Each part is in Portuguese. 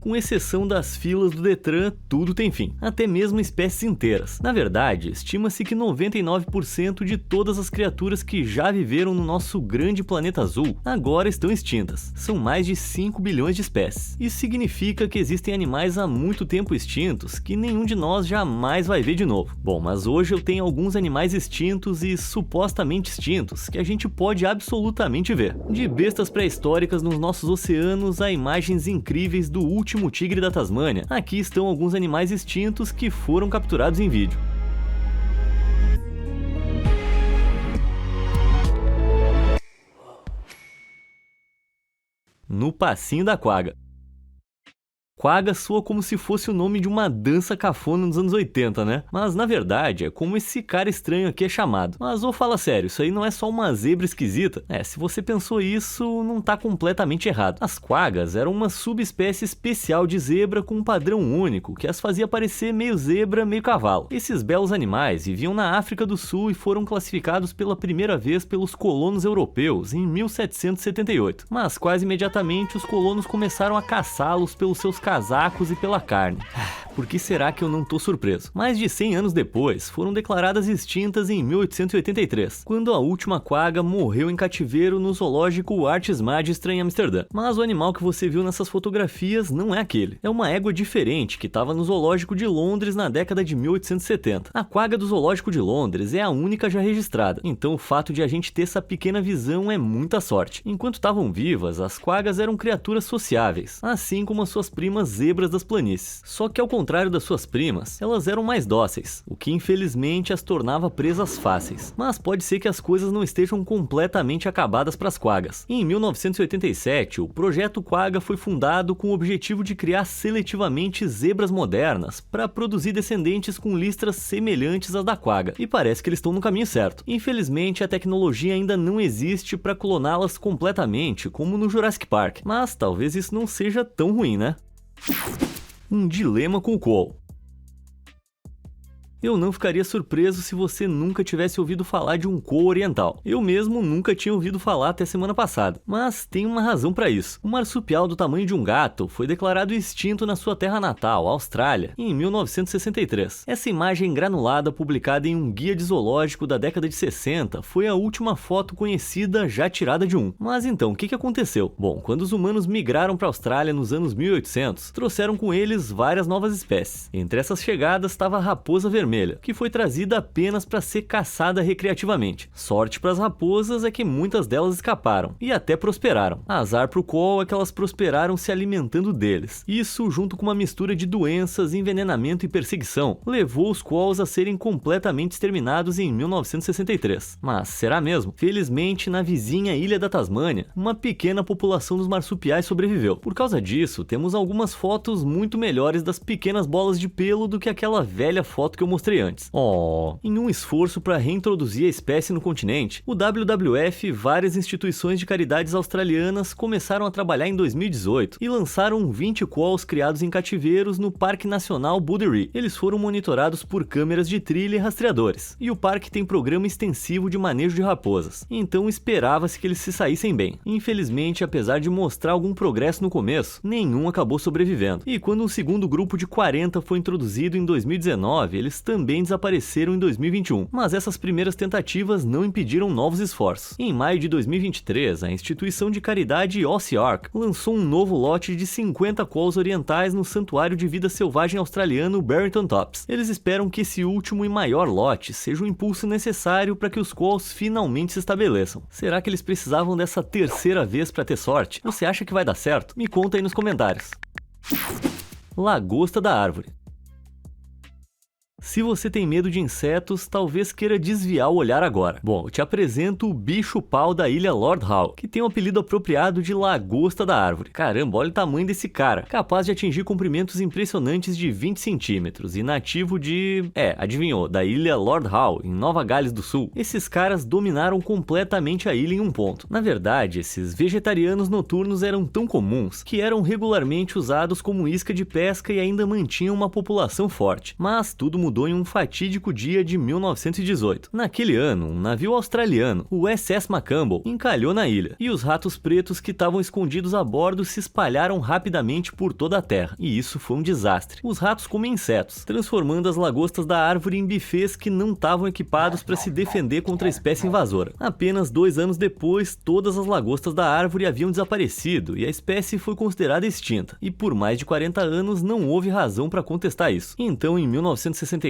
Com exceção das filas do Detran, tudo tem fim, até mesmo espécies inteiras. Na verdade, estima-se que 99% de todas as criaturas que já viveram no nosso grande planeta azul agora estão extintas. São mais de 5 bilhões de espécies. Isso significa que existem animais há muito tempo extintos que nenhum de nós jamais vai ver de novo. Bom, mas hoje eu tenho alguns animais extintos e supostamente extintos que a gente pode absolutamente ver. De bestas pré-históricas nos nossos oceanos a imagens incríveis do último tigre da Tasmânia, aqui estão alguns animais extintos que foram capturados em vídeo. No passinho da quagga. Quagga soa como se fosse o nome de uma dança cafona nos anos 80, né? Mas na verdade é como esse cara estranho aqui é chamado. Mas fala sério, isso aí não é só uma zebra esquisita? Se você pensou isso, não tá completamente errado. As quaggas eram uma subespécie especial de zebra com um padrão único, que as fazia parecer meio zebra, meio cavalo. Esses belos animais viviam na África do Sul e foram classificados pela primeira vez pelos colonos europeus em 1778. Mas quase imediatamente os colonos começaram a caçá-los pelos seus casacos e pela carne. Por que será que eu não tô surpreso? Mais de 100 anos depois, foram declaradas extintas em 1883, quando a última quagga morreu em cativeiro no zoológico Artes Majestra em Amsterdã. Mas o animal que você viu nessas fotografias não é aquele. É uma égua diferente que estava no zoológico de Londres na década de 1870. A quagga do zoológico de Londres é a única já registrada, então o fato de a gente ter essa pequena visão é muita sorte. Enquanto estavam vivas, as quaggas eram criaturas sociáveis, assim como as suas primas zebras das planícies. Só que ao contrário das suas primas, elas eram mais dóceis, o que infelizmente as tornava presas fáceis. Mas pode ser que as coisas não estejam completamente acabadas para as quaggas. Em 1987, o Projeto Quagga foi fundado com o objetivo de criar seletivamente zebras modernas para produzir descendentes com listras semelhantes às da quagga, e parece que eles estão no caminho certo. Infelizmente, a tecnologia ainda não existe para cloná-las completamente, como no Jurassic Park, mas talvez isso não seja tão ruim, né? Um dilema com o qual. Eu não ficaria surpreso se você nunca tivesse ouvido falar de um quol oriental. Eu mesmo nunca tinha ouvido falar até semana passada. Mas tem uma razão para isso. Um marsupial do tamanho de um gato foi declarado extinto na sua terra natal, a Austrália, em 1963. Essa imagem granulada publicada em um guia de zoológico da década de 60 foi a última foto conhecida já tirada de um. Mas então, o que aconteceu? Bom, quando os humanos migraram para a Austrália nos anos 1800, trouxeram com eles várias novas espécies. Entre essas chegadas estava a raposa vermelha, que foi trazida apenas para ser caçada recreativamente. Sorte para as raposas é que muitas delas escaparam e até prosperaram. Azar para o quol é que elas prosperaram se alimentando deles. Isso, junto com uma mistura de doenças, envenenamento e perseguição, levou os quols a serem completamente exterminados em 1963. Mas será mesmo? Felizmente, na vizinha ilha da Tasmânia, uma pequena população dos marsupiais sobreviveu. Por causa disso, temos algumas fotos muito melhores das pequenas bolas de pelo do que aquela velha foto que eu mostrei antes. Em um esforço para reintroduzir a espécie no continente, o WWF e várias instituições de caridades australianas começaram a trabalhar em 2018 e lançaram 20 quolls criados em cativeiros no Parque Nacional Boundary. Eles foram monitorados por câmeras de trilha e rastreadores, e o parque tem programa extensivo de manejo de raposas, então esperava-se que eles se saíssem bem. Infelizmente, apesar de mostrar algum progresso no começo, nenhum acabou sobrevivendo, e quando um segundo grupo de 40 foi introduzido em 2019, eles também desapareceram em 2021, mas essas primeiras tentativas não impediram novos esforços. Em maio de 2023, a instituição de caridade Oceark lançou um novo lote de 50 quolls orientais no Santuário de Vida Selvagem Australiano Barrington Tops. Eles esperam que esse último e maior lote seja o impulso necessário para que os quolls finalmente se estabeleçam. Será que eles precisavam dessa terceira vez para ter sorte? Você acha que vai dar certo? Me conta aí nos comentários. Lagosta da árvore. Se você tem medo de insetos, talvez queira desviar o olhar agora. Bom, eu te apresento o bicho-pau da ilha Lord Howe, que tem um apelido apropriado de lagosta da árvore. Caramba, olha o tamanho desse cara, capaz de atingir comprimentos impressionantes de 20 centímetros e nativo de... adivinhou, da ilha Lord Howe, em Nova Gales do Sul. Esses caras dominaram completamente a ilha em um ponto. Na verdade, esses vegetarianos noturnos eram tão comuns que eram regularmente usados como isca de pesca e ainda mantinham uma população forte. Mas tudo mudou mudou em um fatídico dia de 1918. Naquele ano, um navio australiano, o SS Macumber, encalhou na ilha, e os ratos pretos que estavam escondidos a bordo se espalharam rapidamente por toda a terra, e isso foi um desastre. Os ratos comem insetos, transformando as lagostas da árvore em bufês que não estavam equipados para se defender contra a espécie invasora. Apenas 2 anos depois, todas as lagostas da árvore haviam desaparecido e a espécie foi considerada extinta, e por mais de 40 anos não houve razão para contestar isso. Então, em 1964,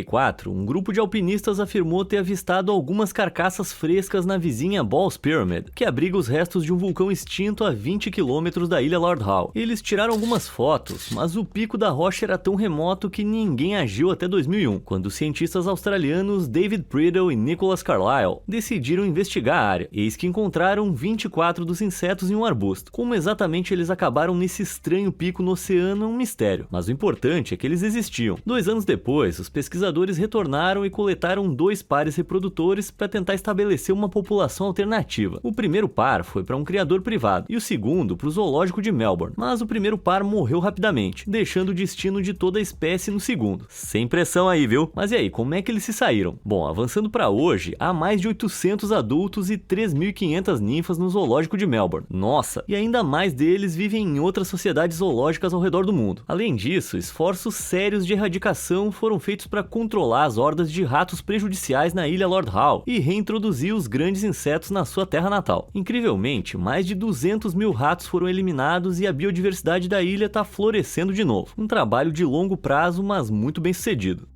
um grupo de alpinistas afirmou ter avistado algumas carcaças frescas na vizinha Ball's Pyramid, que abriga os restos de um vulcão extinto a 20 km da ilha Lord Howe. Eles tiraram algumas fotos, mas o pico da rocha era tão remoto que ninguém agiu até 2001, quando os cientistas australianos David Priddle e Nicholas Carlisle decidiram investigar a área. Eis que encontraram 24 dos insetos em um arbusto. Como exatamente eles acabaram nesse estranho pico no oceano é um mistério, mas o importante é que eles existiam. 2 anos depois, os pesquisadores retornaram e coletaram 2 pares reprodutores para tentar estabelecer uma população alternativa. O primeiro par foi para um criador privado e o segundo para o zoológico de Melbourne, mas o primeiro par morreu rapidamente, deixando o destino de toda a espécie no segundo. Sem pressão aí, viu? Mas e aí, como é que eles se saíram? Bom, avançando para hoje, há mais de 800 adultos e 3.500 ninfas no zoológico de Melbourne. Nossa! E ainda mais deles vivem em outras sociedades zoológicas ao redor do mundo. Além disso, esforços sérios de erradicação foram feitos para controlar as hordas de ratos prejudiciais na ilha Lord Howe e reintroduzir os grandes insetos na sua terra natal. Incrivelmente, mais de 200 mil ratos foram eliminados e a biodiversidade da ilha está florescendo de novo. Um trabalho de longo prazo, mas muito bem sucedido.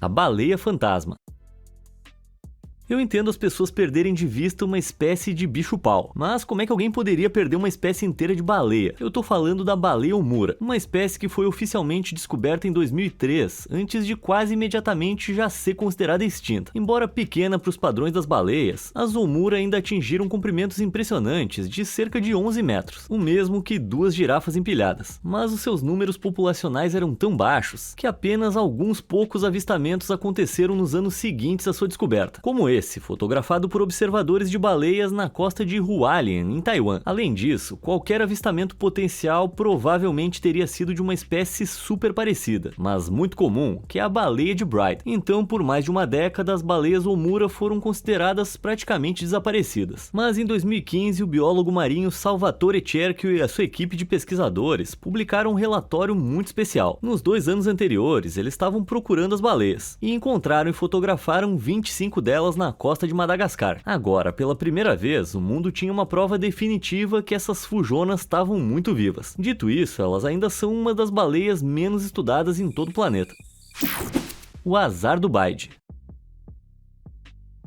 A baleia fantasma. Eu entendo as pessoas perderem de vista uma espécie de bicho-pau, mas como é que alguém poderia perder uma espécie inteira de baleia? Eu tô falando da baleia Omura, uma espécie que foi oficialmente descoberta em 2003, antes de quase imediatamente já ser considerada extinta. Embora pequena para os padrões das baleias, as Omura ainda atingiram comprimentos impressionantes de cerca de 11 metros, o mesmo que 2 girafas empilhadas. Mas os seus números populacionais eram tão baixos que apenas alguns poucos avistamentos aconteceram nos anos seguintes à sua descoberta, como esse, fotografado por observadores de baleias na costa de Hualien, em Taiwan. Além disso, qualquer avistamento potencial provavelmente teria sido de uma espécie super parecida, mas muito comum, que é a baleia de Bright. Então, por mais de uma década, as baleias Omura foram consideradas praticamente desaparecidas. Mas em 2015, o biólogo marinho Salvatore Cerchio e a sua equipe de pesquisadores publicaram um relatório muito especial. Nos 2 anos anteriores, eles estavam procurando as baleias e encontraram e fotografaram 25 delas na costa de Madagascar. Agora, pela primeira vez, o mundo tinha uma prova definitiva que essas fujonas estavam muito vivas. Dito isso, elas ainda são uma das baleias menos estudadas em todo o planeta. O azar do Bide.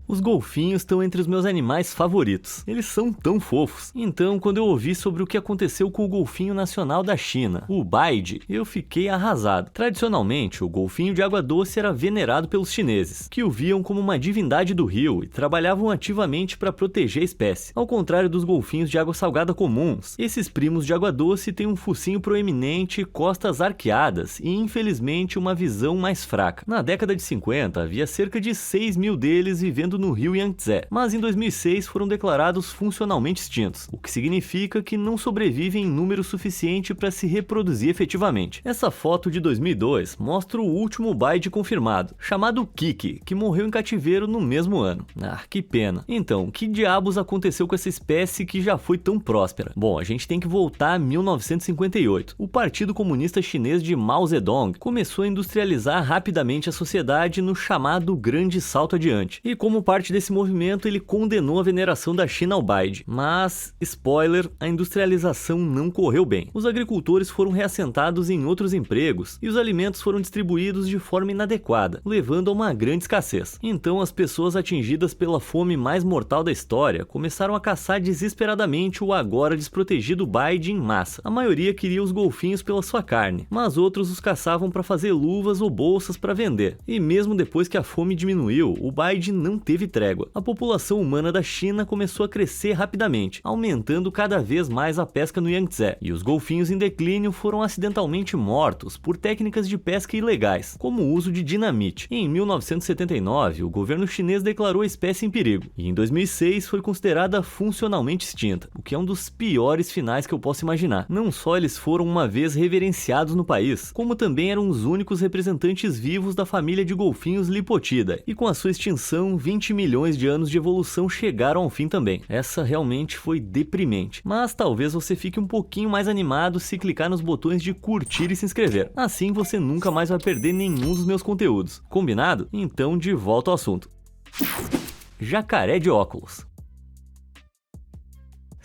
Os golfinhos estão entre os meus animais favoritos. Eles são tão fofos. Então, quando eu ouvi sobre o que aconteceu com o golfinho nacional da China, o Bide, eu fiquei arrasado. Tradicionalmente, o golfinho de água doce era venerado pelos chineses, que o viam como uma divindade do rio e trabalhavam ativamente para proteger a espécie. Ao contrário dos golfinhos de água salgada comuns, esses primos de água doce têm um focinho proeminente, costas arqueadas e, infelizmente, uma visão mais fraca. Na década de 50, havia cerca de 6 mil deles vivendo no rio Yangtze, mas em 2006 foram declarados funcionalmente extintos, o que significa que não sobrevivem em número suficiente para se reproduzir efetivamente. Essa foto de 2002 mostra o último Bide confirmado, chamado Kiki, que morreu em cativeiro no mesmo ano. Ah, que pena. Então, que diabos aconteceu com essa espécie que já foi tão próspera? Bom, a gente tem que voltar a 1958. O Partido Comunista Chinês de Mao Zedong começou a industrializar rapidamente a sociedade no chamado Grande Salto Adiante, e como parte desse movimento, ele condenou a veneração da China ao Bide. Mas, spoiler, a industrialização não correu bem. Os agricultores foram reassentados em outros empregos e os alimentos foram distribuídos de forma inadequada, levando a uma grande escassez. Então, as pessoas atingidas pela fome mais mortal da história começaram a caçar desesperadamente o agora desprotegido Bide em massa. A maioria queria os golfinhos pela sua carne, mas outros os caçavam para fazer luvas ou bolsas para vender. E mesmo depois que a fome diminuiu, o Bide não teve teve trégua. A população humana da China começou a crescer rapidamente, aumentando cada vez mais a pesca no Yangtze, e os golfinhos em declínio foram acidentalmente mortos por técnicas de pesca ilegais, como o uso de dinamite. Em 1979, o governo chinês declarou a espécie em perigo, e em 2006 foi considerada funcionalmente extinta, o que é um dos piores finais que eu posso imaginar. Não só eles foram uma vez reverenciados no país, como também eram os únicos representantes vivos da família de golfinhos Lipotidae, e com a sua extinção, 20 milhões de anos de evolução chegaram ao fim também. Essa realmente foi deprimente, mas talvez você fique um pouquinho mais animado se clicar nos botões de curtir e se inscrever. Assim você nunca mais vai perder nenhum dos meus conteúdos. Combinado? Então de volta ao assunto. Jacaré de óculos.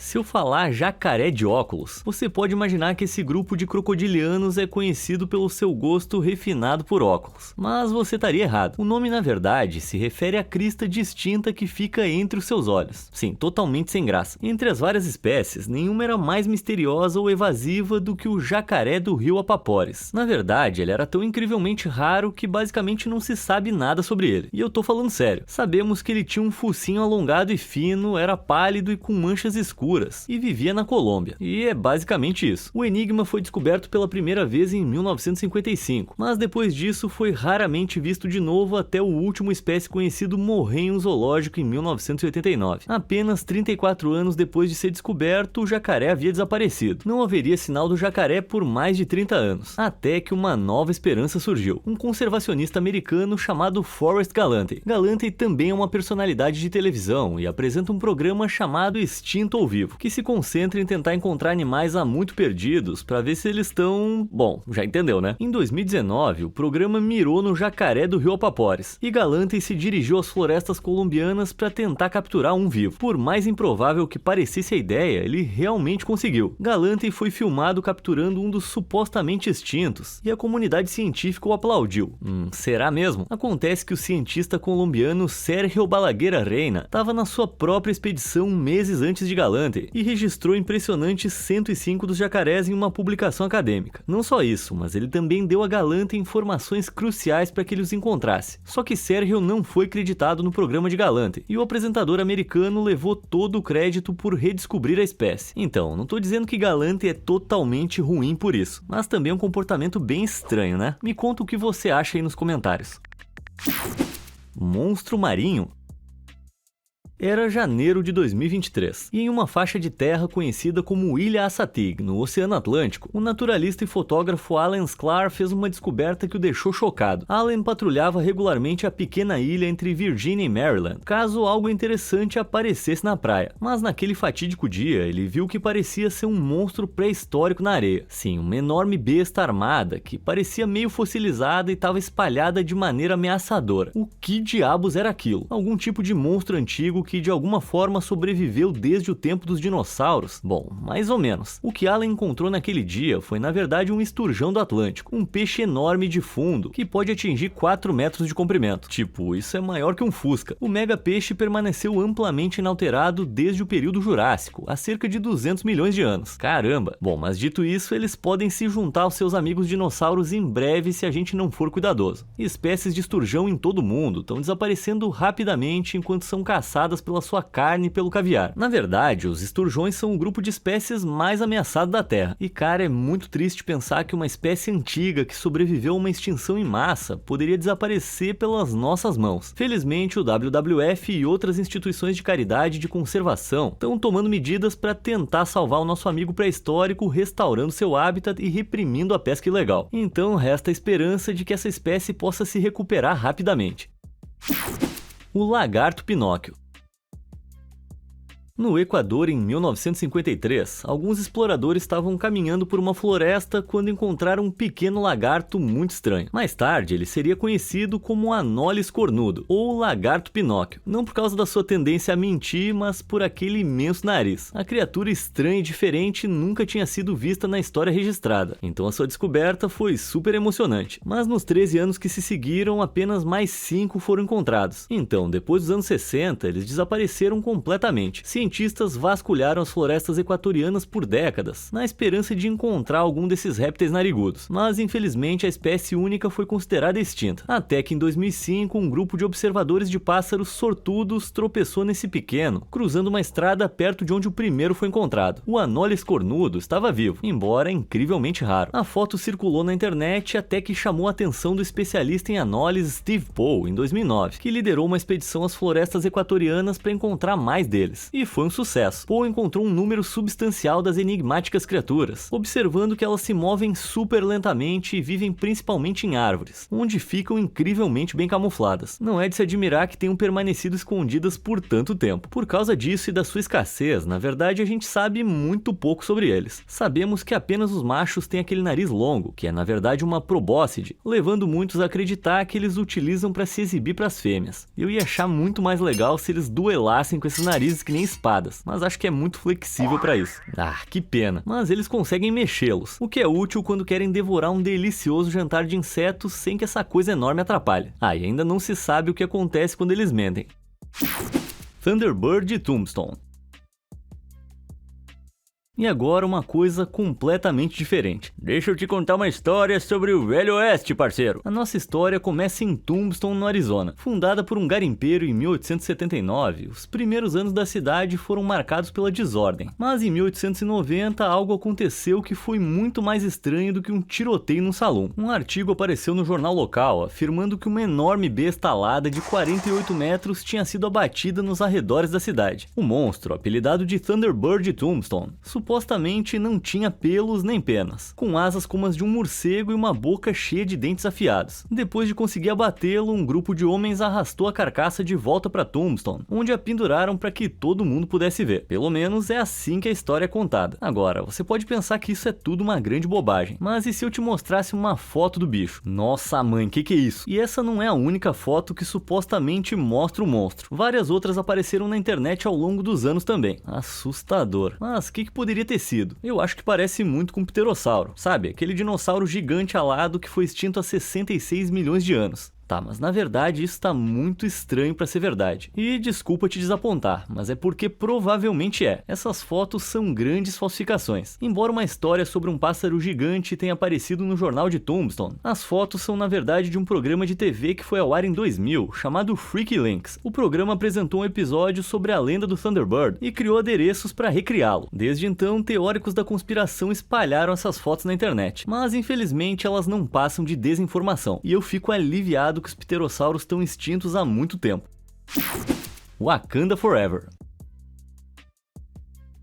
Se eu falar jacaré de óculos, você pode imaginar que esse grupo de crocodilianos é conhecido pelo seu gosto refinado por óculos. Mas você estaria errado. O nome, na verdade, se refere à crista distinta que fica entre os seus olhos. Sim, totalmente sem graça. Entre as várias espécies, nenhuma era mais misteriosa ou evasiva do que o jacaré do rio Apapores. Na verdade, ele era tão incrivelmente raro que basicamente não se sabe nada sobre ele. E eu tô falando sério. Sabemos que ele tinha um focinho alongado e fino, era pálido e com manchas escuras, e vivia na Colômbia. E é basicamente isso. O enigma foi descoberto pela primeira vez em 1955, mas depois disso foi raramente visto de novo até o último espécie conhecido morrer em um zoológico em 1989. Apenas 34 anos depois de ser descoberto, o jacaré havia desaparecido. Não haveria sinal do jacaré por mais de 30 anos, até que uma nova esperança surgiu. Um conservacionista americano chamado Forrest Galante. Galante também é uma personalidade de televisão e apresenta um programa chamado Extinto ao Vivo, que se concentra em tentar encontrar animais há muito perdidos para ver se eles estão... Bom, já entendeu, né? Em 2019, o programa mirou no jacaré do rio Apapores, e Galante se dirigiu às florestas colombianas para tentar capturar um vivo. Por mais improvável que parecesse a ideia, ele realmente conseguiu. Galante foi filmado capturando um dos supostamente extintos, e a comunidade científica o aplaudiu. Será mesmo? Acontece que o cientista colombiano Sergio Balaguer Reina estava na sua própria expedição meses antes de Galante e registrou impressionantes 105 dos jacarés em uma publicação acadêmica. Não só isso, mas ele também deu a Galante informações cruciais para que ele os encontrasse. Só que Sergio não foi creditado no programa de Galante, e o apresentador americano levou todo o crédito por redescobrir a espécie. Então, não estou dizendo que Galante é totalmente ruim por isso, mas também é um comportamento bem estranho, né? Me conta o que você acha aí nos comentários. Monstro marinho? Era janeiro de 2023, e em uma faixa de terra conhecida como Ilha Assateague, no Oceano Atlântico, o naturalista e fotógrafo Alan Sklar fez uma descoberta que o deixou chocado. Alan patrulhava regularmente a pequena ilha entre Virgínia e Maryland, caso algo interessante aparecesse na praia. Mas naquele fatídico dia, ele viu o que parecia ser um monstro pré-histórico na areia. Sim, uma enorme besta armada, que parecia meio fossilizada e estava espalhada de maneira ameaçadora. O que diabos era aquilo? Algum tipo de monstro antigo que de alguma forma sobreviveu desde o tempo dos dinossauros? Bom, mais ou menos. O que Alan encontrou naquele dia foi na verdade um esturjão do Atlântico, um peixe enorme de fundo que pode atingir 4 metros de comprimento. Tipo, isso é maior que um fusca. O mega peixe permaneceu amplamente inalterado desde o período Jurássico, há cerca de 200 milhões de anos. Caramba! Bom, mas dito isso, eles podem se juntar aos seus amigos dinossauros em breve se a gente não for cuidadoso. Espécies de esturjão em todo o mundo estão desaparecendo rapidamente enquanto são caçadas pela sua carne e pelo caviar. Na verdade, os esturjões são o grupo de espécies mais ameaçado da Terra. E cara, é muito triste pensar que uma espécie antiga que sobreviveu a uma extinção em massa poderia desaparecer pelas nossas mãos. Felizmente, o WWF e outras instituições de caridade e de conservação estão tomando medidas para tentar salvar o nosso amigo pré-histórico, restaurando seu habitat e reprimindo a pesca ilegal. Então, resta a esperança de que essa espécie possa se recuperar rapidamente. O lagarto Pinóquio. No Equador, em 1953, alguns exploradores estavam caminhando por uma floresta quando encontraram um pequeno lagarto muito estranho. Mais tarde, ele seria conhecido como Anolis cornudo, ou lagarto Pinóquio, não por causa da sua tendência a mentir, mas por aquele imenso nariz. A criatura estranha e diferente nunca tinha sido vista na história registrada, então a sua descoberta foi super emocionante. Mas nos 13 anos que se seguiram, apenas mais 5 foram encontrados. Então, depois dos anos 60, eles desapareceram completamente. cientistas vasculharam as florestas equatorianas por décadas, na esperança de encontrar algum desses répteis narigudos, mas infelizmente a espécie única foi considerada extinta. Até que em 2005, um grupo de observadores de pássaros sortudos tropeçou nesse pequeno, cruzando uma estrada perto de onde o primeiro foi encontrado. O Anolis cornudo estava vivo, embora incrivelmente raro. A foto circulou na internet até que chamou a atenção do especialista em Anolis Steve Poe em 2009, que liderou uma expedição às florestas equatorianas para encontrar mais deles. E foi um sucesso. Poe encontrou um número substancial das enigmáticas criaturas, observando que elas se movem super lentamente e vivem principalmente em árvores, onde ficam incrivelmente bem camufladas. Não é de se admirar que tenham permanecido escondidas por tanto tempo. Por causa disso e da sua escassez, na verdade a gente sabe muito pouco sobre eles. Sabemos que apenas os machos têm aquele nariz longo, que é na verdade uma probóscide, levando muitos a acreditar que eles o utilizam para se exibir para as fêmeas. Eu ia achar muito mais legal se eles duelassem com esses narizes que nem espadas, mas acho que é muito flexível para isso. Ah, que pena. Mas eles conseguem mexê-los, o que é útil quando querem devorar um delicioso jantar de insetos sem que essa coisa enorme atrapalhe. Ah, e ainda não se sabe o que acontece quando eles mentem. Thunderbird de Tombstone. E agora uma coisa completamente diferente. Deixa eu te contar uma história sobre o Velho Oeste, parceiro. A nossa história começa em Tombstone, no Arizona. Fundada por um garimpeiro em 1879, os primeiros anos da cidade foram marcados pela desordem. Mas em 1890 algo aconteceu que foi muito mais estranho do que um tiroteio num salão. Um artigo apareceu no jornal local afirmando que uma enorme besta alada de 48 metros tinha sido abatida nos arredores da cidade. O monstro, apelidado de Thunderbird de Tombstone, supostamente não tinha pelos nem penas, com asas como as de um morcego e uma boca cheia de dentes afiados. Depois de conseguir abatê-lo, um grupo de homens arrastou a carcaça de volta para Tombstone, onde a penduraram para que todo mundo pudesse ver. Pelo menos é assim que a história é contada. Agora, você pode pensar que isso é tudo uma grande bobagem, mas e se eu te mostrasse uma foto do bicho? Nossa mãe, que é isso? E essa não é a única foto que supostamente mostra o monstro. Várias outras apareceram na internet ao longo dos anos também. Assustador. Mas o que poderia ter sido? Eu acho que parece muito com o pterossauro, sabe? Aquele dinossauro gigante alado que foi extinto há 66 milhões de anos. Tá, mas na verdade isso tá muito estranho pra ser verdade. E desculpa te desapontar, mas é porque provavelmente é. Essas fotos são grandes falsificações. Embora uma história sobre um pássaro gigante tenha aparecido no jornal de Tombstone, as fotos são na verdade de um programa de TV que foi ao ar em 2000, chamado Freaky Links. O programa apresentou um episódio sobre a lenda do Thunderbird e criou adereços para recriá-lo. Desde então, teóricos da conspiração espalharam essas fotos na internet, mas infelizmente elas não passam de desinformação, e eu fico aliviado que os pterossauros estão extintos há muito tempo. Wakanda Forever.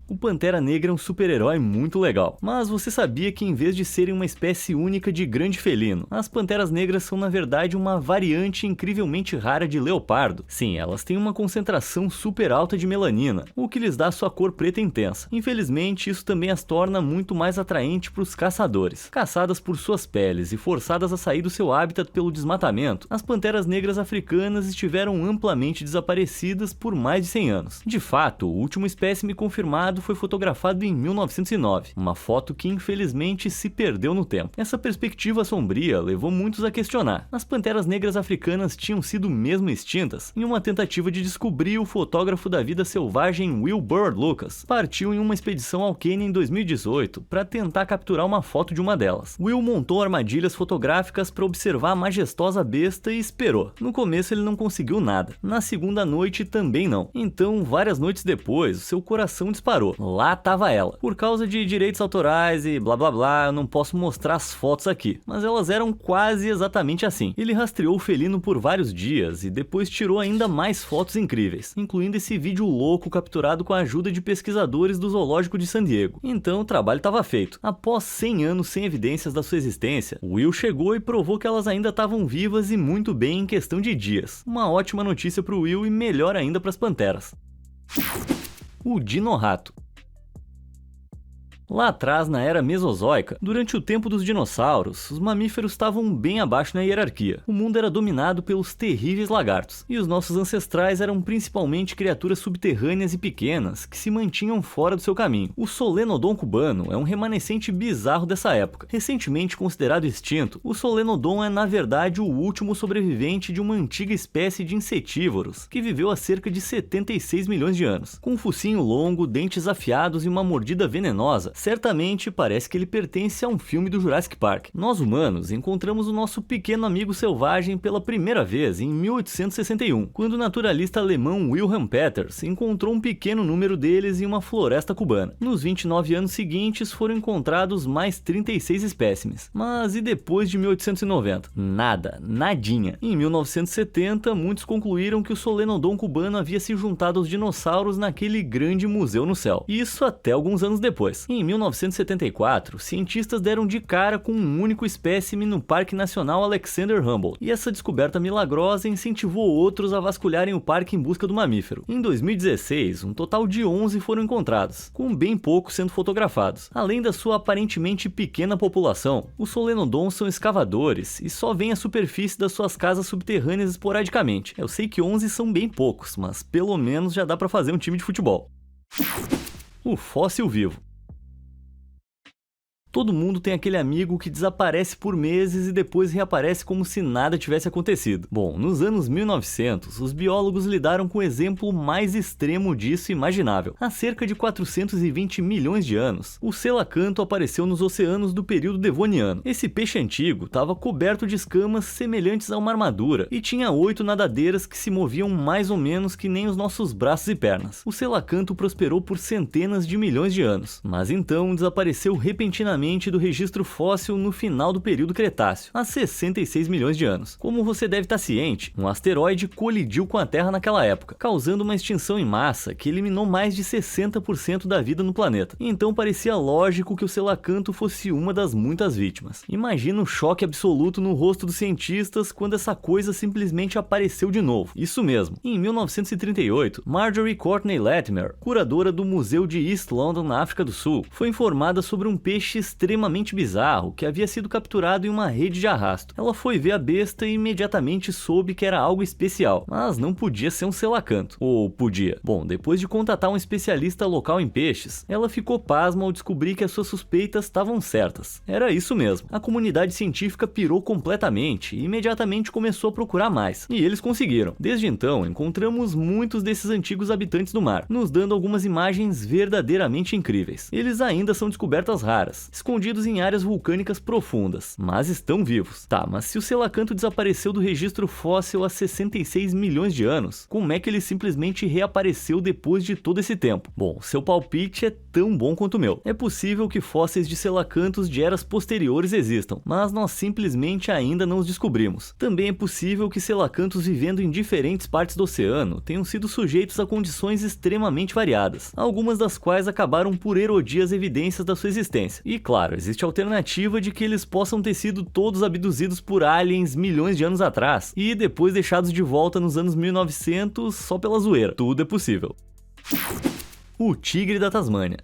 O Pantera Negra é um super-herói muito legal, mas você sabia que em vez de serem uma espécie única de grande felino, as panteras negras são na verdade uma variante incrivelmente rara de leopardo? Sim, elas têm uma concentração super alta de melanina, o que lhes dá sua cor preta intensa. Infelizmente, isso também as torna muito mais atraentes para os caçadores. Caçadas por suas peles e forçadas a sair do seu habitat pelo desmatamento, as panteras negras africanas estiveram amplamente desaparecidas por mais de 100 anos. De fato, o último espécime confirmado foi fotografado em 1909, uma foto que infelizmente se perdeu no tempo. Essa perspectiva sombria levou muitos a questionar: as panteras negras africanas tinham sido mesmo extintas? Em uma tentativa de descobrir, o fotógrafo da vida selvagem Will Bird Lucas partiu em uma expedição ao Quênia em 2018 para tentar capturar uma foto de uma delas. Will montou armadilhas fotográficas para observar a majestosa besta e esperou. No começo ele não conseguiu nada, na segunda noite também não. Então, várias noites depois, seu coração disparou. Lá tava ela. Por causa de direitos autorais e blá blá blá, eu não posso mostrar as fotos aqui, mas elas eram quase exatamente assim. Ele rastreou o felino por vários dias e depois tirou ainda mais fotos incríveis, incluindo esse vídeo louco capturado com a ajuda de pesquisadores do zoológico de San Diego. Então o trabalho estava feito. Após 100 anos sem evidências da sua existência, Will chegou e provou que elas ainda estavam vivas e muito bem em questão de dias. Uma ótima notícia para o Will e melhor ainda para as panteras. O Dino-rato. Lá atrás, na era Mesozoica, durante o tempo dos dinossauros, os mamíferos estavam bem abaixo na hierarquia. O mundo era dominado pelos terríveis lagartos, e os nossos ancestrais eram principalmente criaturas subterrâneas e pequenas que se mantinham fora do seu caminho. O Solenodon cubano é um remanescente bizarro dessa época. Recentemente considerado extinto, o Solenodon é na verdade o último sobrevivente de uma antiga espécie de insetívoros que viveu há cerca de 76 milhões de anos. Com um focinho longo, dentes afiados e uma mordida venenosa, certamente parece que ele pertence a um filme do Jurassic Park. Nós humanos encontramos o nosso pequeno amigo selvagem pela primeira vez em 1861, quando o naturalista alemão Wilhelm Peters encontrou um pequeno número deles em uma floresta cubana. Nos 29 anos seguintes foram encontrados mais 36 espécimes. Mas e depois de 1890? Nada, nadinha. Em 1970, muitos concluíram que o Solenodon cubano havia se juntado aos dinossauros naquele grande museu no céu. Isso até alguns anos depois. Em 1974, cientistas deram de cara com um único espécime no Parque Nacional Alexander Humboldt, e essa descoberta milagrosa incentivou outros a vasculharem o parque em busca do mamífero. Em 2016, um total de 11 foram encontrados, com bem poucos sendo fotografados. Além da sua aparentemente pequena população, os Solenodons são escavadores e só vêm à superfície das suas casas subterrâneas esporadicamente. Eu sei que 11 são bem poucos, mas pelo menos já dá pra fazer um time de futebol. O fóssil vivo. Todo mundo tem aquele amigo que desaparece por meses e depois reaparece como se nada tivesse acontecido. Bom, nos anos 1900, os biólogos lidaram com o exemplo mais extremo disso imaginável. Há cerca de 420 milhões de anos, o selacanto apareceu nos oceanos do período devoniano. Esse peixe antigo estava coberto de escamas semelhantes a uma armadura e tinha 8 nadadeiras que se moviam mais ou menos que nem os nossos braços e pernas. O selacanto prosperou por centenas de milhões de anos, mas então desapareceu repentinamente do registro fóssil no final do período Cretáceo, há 66 milhões de anos. Como você deve estar ciente, um asteroide colidiu com a Terra naquela época, causando uma extinção em massa que eliminou mais de 60% da vida no planeta. Então parecia lógico que o selacanto fosse uma das muitas vítimas. Imagina o choque absoluto no rosto dos cientistas quando essa coisa simplesmente apareceu de novo. Isso mesmo, em 1938, Marjorie Courtney Latimer, curadora do Museu de East London na África do Sul, foi informada sobre um peixe extremamente bizarro que havia sido capturado em uma rede de arrasto. Ela foi ver a besta e imediatamente soube que era algo especial, mas não podia ser um selacanto. Ou podia? Bom, depois de contatar um especialista local em peixes, ela ficou pasma ao descobrir que as suas suspeitas estavam certas. Era isso mesmo. A comunidade científica pirou completamente e imediatamente começou a procurar mais. E eles conseguiram. Desde então, encontramos muitos desses antigos habitantes do mar, nos dando algumas imagens verdadeiramente incríveis. Eles ainda são descobertas raras, escondidos em áreas vulcânicas profundas, mas estão vivos. Tá, mas se o selacanto desapareceu do registro fóssil há 66 milhões de anos, como é que ele simplesmente reapareceu depois de todo esse tempo? Bom, seu palpite é tão bom quanto o meu. É possível que fósseis de selacantos de eras posteriores existam, mas nós simplesmente ainda não os descobrimos. Também é possível que selacantos vivendo em diferentes partes do oceano tenham sido sujeitos a condições extremamente variadas, algumas das quais acabaram por erodir as evidências da sua existência. E claro, existe a alternativa de que eles possam ter sido todos abduzidos por aliens milhões de anos atrás e depois deixados de volta nos anos 1900 só pela zoeira. Tudo é possível. O tigre da Tasmânia.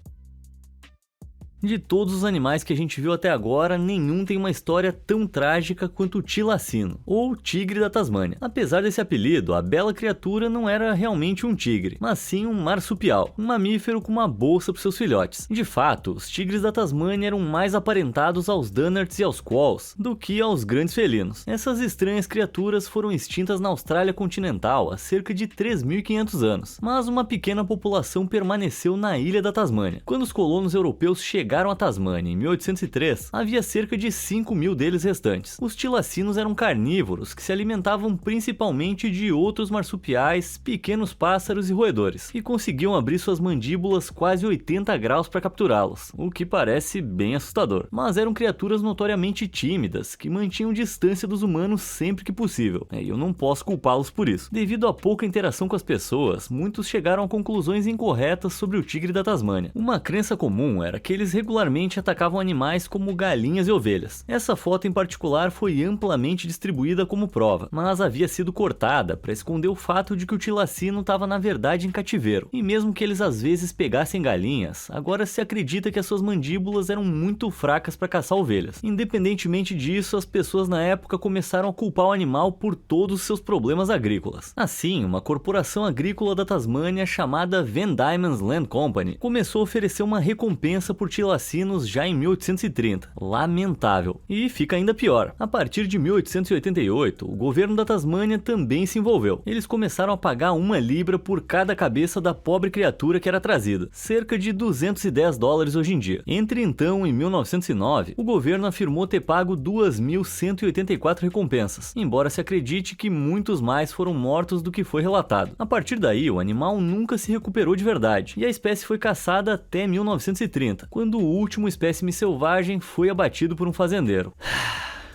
De todos os animais que a gente viu até agora, nenhum tem uma história tão trágica quanto o tilacino, ou tigre da Tasmânia. Apesar desse apelido, a bela criatura não era realmente um tigre, mas sim um marsupial, um mamífero com uma bolsa para seus filhotes. De fato, os tigres da Tasmânia eram mais aparentados aos Dunnerts e aos Quolls do que aos grandes felinos. Essas estranhas criaturas foram extintas na Austrália continental há cerca de 3.500 anos, mas uma pequena população permaneceu na ilha da Tasmânia. Quando os colonos europeus chegaram a Tasmânia em 1803, havia cerca de 5.000 deles restantes. Os tilacinos eram carnívoros que se alimentavam principalmente de outros marsupiais, pequenos pássaros e roedores, e conseguiam abrir suas mandíbulas quase 80 graus para capturá-los, o que parece bem assustador. Mas eram criaturas notoriamente tímidas, que mantinham distância dos humanos sempre que possível, e eu não posso culpá-los por isso. Devido à pouca interação com as pessoas, muitos chegaram a conclusões incorretas sobre o tigre da Tasmânia. Uma crença comum era que eles regularmente atacavam animais como galinhas e ovelhas. Essa foto em particular foi amplamente distribuída como prova, mas havia sido cortada para esconder o fato de que o tilacino estava na verdade em cativeiro. E mesmo que eles às vezes pegassem galinhas, agora se acredita que as suas mandíbulas eram muito fracas para caçar ovelhas. Independentemente disso, as pessoas na época começaram a culpar o animal por todos os seus problemas agrícolas. Assim, uma corporação agrícola da Tasmânia chamada Van Diemen's Land Company começou a oferecer uma recompensa por tilacinos já em 1830. Lamentável. E fica ainda pior. A partir de 1888, o governo da Tasmânia também se envolveu. Eles começaram a pagar 1 libra por cada cabeça da pobre criatura que era trazida, cerca de $210 hoje em dia. Entre então e 1909, o governo afirmou ter pago 2.184 recompensas, embora se acredite que muitos mais foram mortos do que foi relatado. A partir daí, o animal nunca se recuperou de verdade, e a espécie foi caçada até 1930, quando o último espécime selvagem foi abatido por um fazendeiro.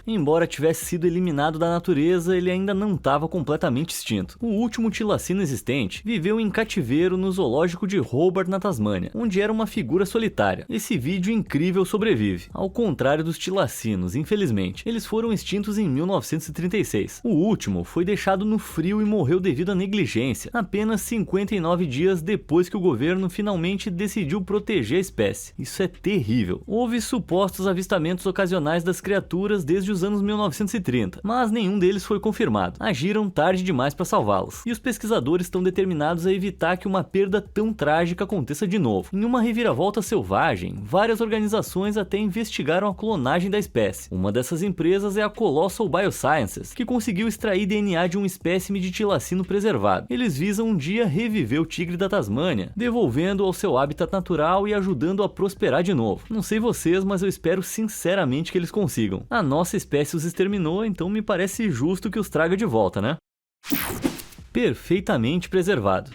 Embora tivesse sido eliminado da natureza, ele ainda não estava completamente extinto. O último tilacino existente viveu em cativeiro no zoológico de Hobart, na Tasmânia, onde era uma figura solitária. Esse vídeo incrível sobrevive, ao contrário dos tilacinos, infelizmente. Eles foram extintos em 1936. O último foi deixado no frio e morreu devido à negligência, apenas 59 dias depois que o governo finalmente decidiu proteger a espécie. Isso é terrível. Houve supostos avistamentos ocasionais das criaturas desde os anos 1930, mas nenhum deles foi confirmado. Agiram tarde demais para salvá-los, e os pesquisadores estão determinados a evitar que uma perda tão trágica aconteça de novo. Em uma reviravolta selvagem, várias organizações até investigaram a clonagem da espécie. Uma dessas empresas é a Colossal Biosciences, que conseguiu extrair DNA de um espécime de tilacino preservado. Eles visam um dia reviver o tigre da Tasmânia, devolvendo-o ao seu habitat natural e ajudando-o a prosperar de novo. Não sei vocês, mas eu espero sinceramente que eles consigam. A nossa espécie os exterminou, então me parece justo que os traga de volta, né? Perfeitamente preservado.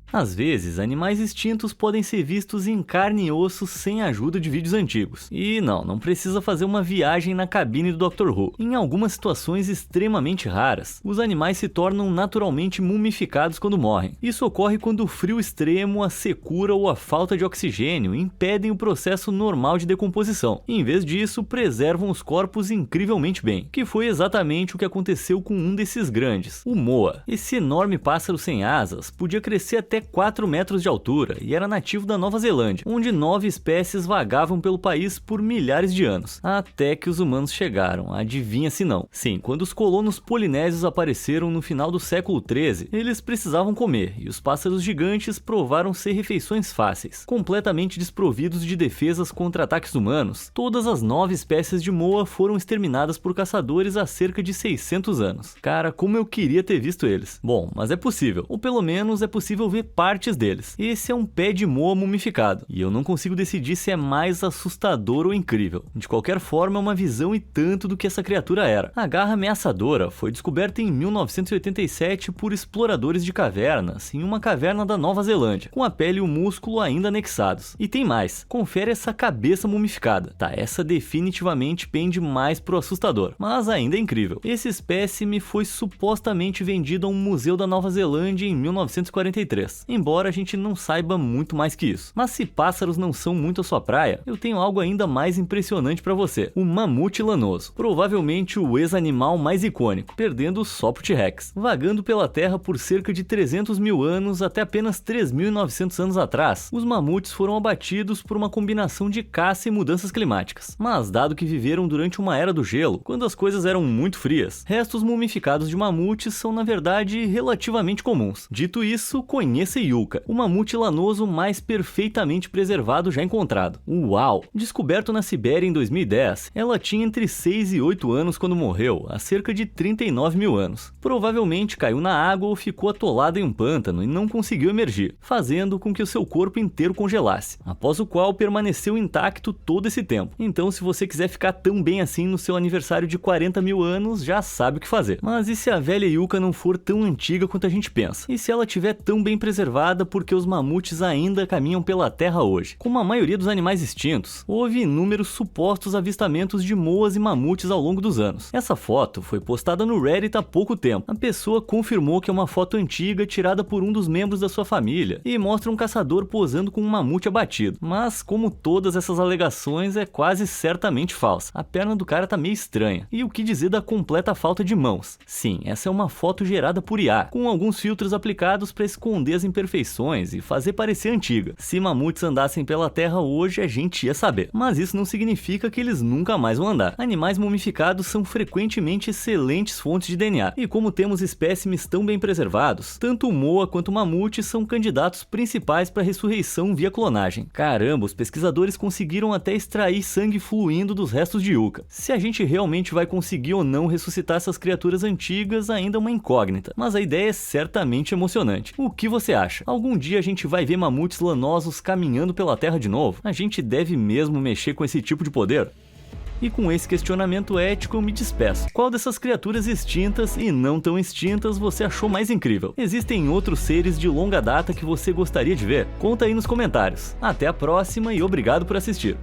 Às vezes, animais extintos podem ser vistos em carne e osso sem a ajuda de vídeos antigos. E não precisa fazer uma viagem na cabine do Dr. Who. Em algumas situações extremamente raras, os animais se tornam naturalmente mumificados quando morrem. Isso ocorre quando o frio extremo, a secura ou a falta de oxigênio impedem o processo normal de decomposição. Em vez disso, preservam os corpos incrivelmente bem, que foi exatamente o que aconteceu com um desses grandes, o moa. Esse enorme pássaro sem asas podia crescer até 4 metros de altura e era nativo da Nova Zelândia, onde 9 espécies vagavam pelo país por milhares de anos, até que os humanos chegaram. Adivinha se não? Sim, quando os colonos polinésios apareceram no final do século XIII, eles precisavam comer, e os pássaros gigantes provaram ser refeições fáceis. Completamente desprovidos de defesas contra ataques humanos, todas as 9 espécies de moa foram exterminadas por caçadores há cerca de 600 anos. Cara, como eu queria ter visto eles. Bom, mas é possível, ou pelo menos é possível ver partes deles. Esse é um pé de moa mumificado, e eu não consigo decidir se é mais assustador ou incrível. De qualquer forma, é uma visão e tanto do que essa criatura era. A garra ameaçadora foi descoberta em 1987 por exploradores de cavernas em uma caverna da Nova Zelândia, com a pele e o músculo ainda anexados. E tem mais, confere essa cabeça mumificada. Tá, essa definitivamente pende mais pro assustador, mas ainda é incrível. Esse espécime foi supostamente vendido a um museu da Nova Zelândia em 1943. Embora a gente não saiba muito mais que isso. Mas se pássaros não são muito a sua praia, eu tenho algo ainda mais impressionante para você. O mamute lanoso. Provavelmente o ex-animal mais icônico, perdendo só pro T-Rex. Vagando pela Terra por cerca de 300 mil anos até apenas 3.900 anos atrás, os mamutes foram abatidos por uma combinação de caça e mudanças climáticas. Mas dado que viveram durante uma era do gelo, quando as coisas eram muito frias, restos mumificados de mamutes são na verdade relativamente comuns. Dito isso, conheça Yucca, o mamute lanoso mais perfeitamente preservado já encontrado. Uau! Descoberto na Sibéria em 2010, ela tinha entre 6 e 8 anos quando morreu, há cerca de 39 mil anos. Provavelmente caiu na água ou ficou atolada em um pântano e não conseguiu emergir, fazendo com que o seu corpo inteiro congelasse, após o qual permaneceu intacto todo esse tempo. Então, se você quiser ficar tão bem assim no seu aniversário de 40 mil anos, já sabe o que fazer. Mas e se a velha Yucca não for tão antiga quanto a gente pensa? E se ela estiver tão bem preservada preservada porque os mamutes ainda caminham pela Terra hoje. Como a maioria dos animais extintos, houve inúmeros supostos avistamentos de moas e mamutes ao longo dos anos. Essa foto foi postada no Reddit há pouco tempo. A pessoa confirmou que é uma foto antiga tirada por um dos membros da sua família e mostra um caçador posando com um mamute abatido. Mas, como todas essas alegações, é quase certamente falsa. A perna do cara tá meio estranha. E o que dizer da completa falta de mãos? Sim, essa é uma foto gerada por IA, com alguns filtros aplicados para esconder as imperfeições e fazer parecer antiga. Se mamutes andassem pela Terra hoje, a gente ia saber. Mas isso não significa que eles nunca mais vão andar. Animais mumificados são frequentemente excelentes fontes de DNA. E como temos espécimes tão bem preservados, tanto o moa quanto o mamute são candidatos principais para ressurreição via clonagem. Caramba, os pesquisadores conseguiram até extrair sangue fluindo dos restos de Yucca. Se a gente realmente vai conseguir ou não ressuscitar essas criaturas antigas ainda é uma incógnita, mas a ideia é certamente emocionante. O que você acha? Algum dia a gente vai ver mamutes lanosos caminhando pela Terra de novo? A gente deve mesmo mexer com esse tipo de poder? E com esse questionamento ético eu me despeço. Qual dessas criaturas extintas e não tão extintas você achou mais incrível? Existem outros seres de longa data que você gostaria de ver? Conta aí nos comentários. Até a próxima e obrigado por assistir.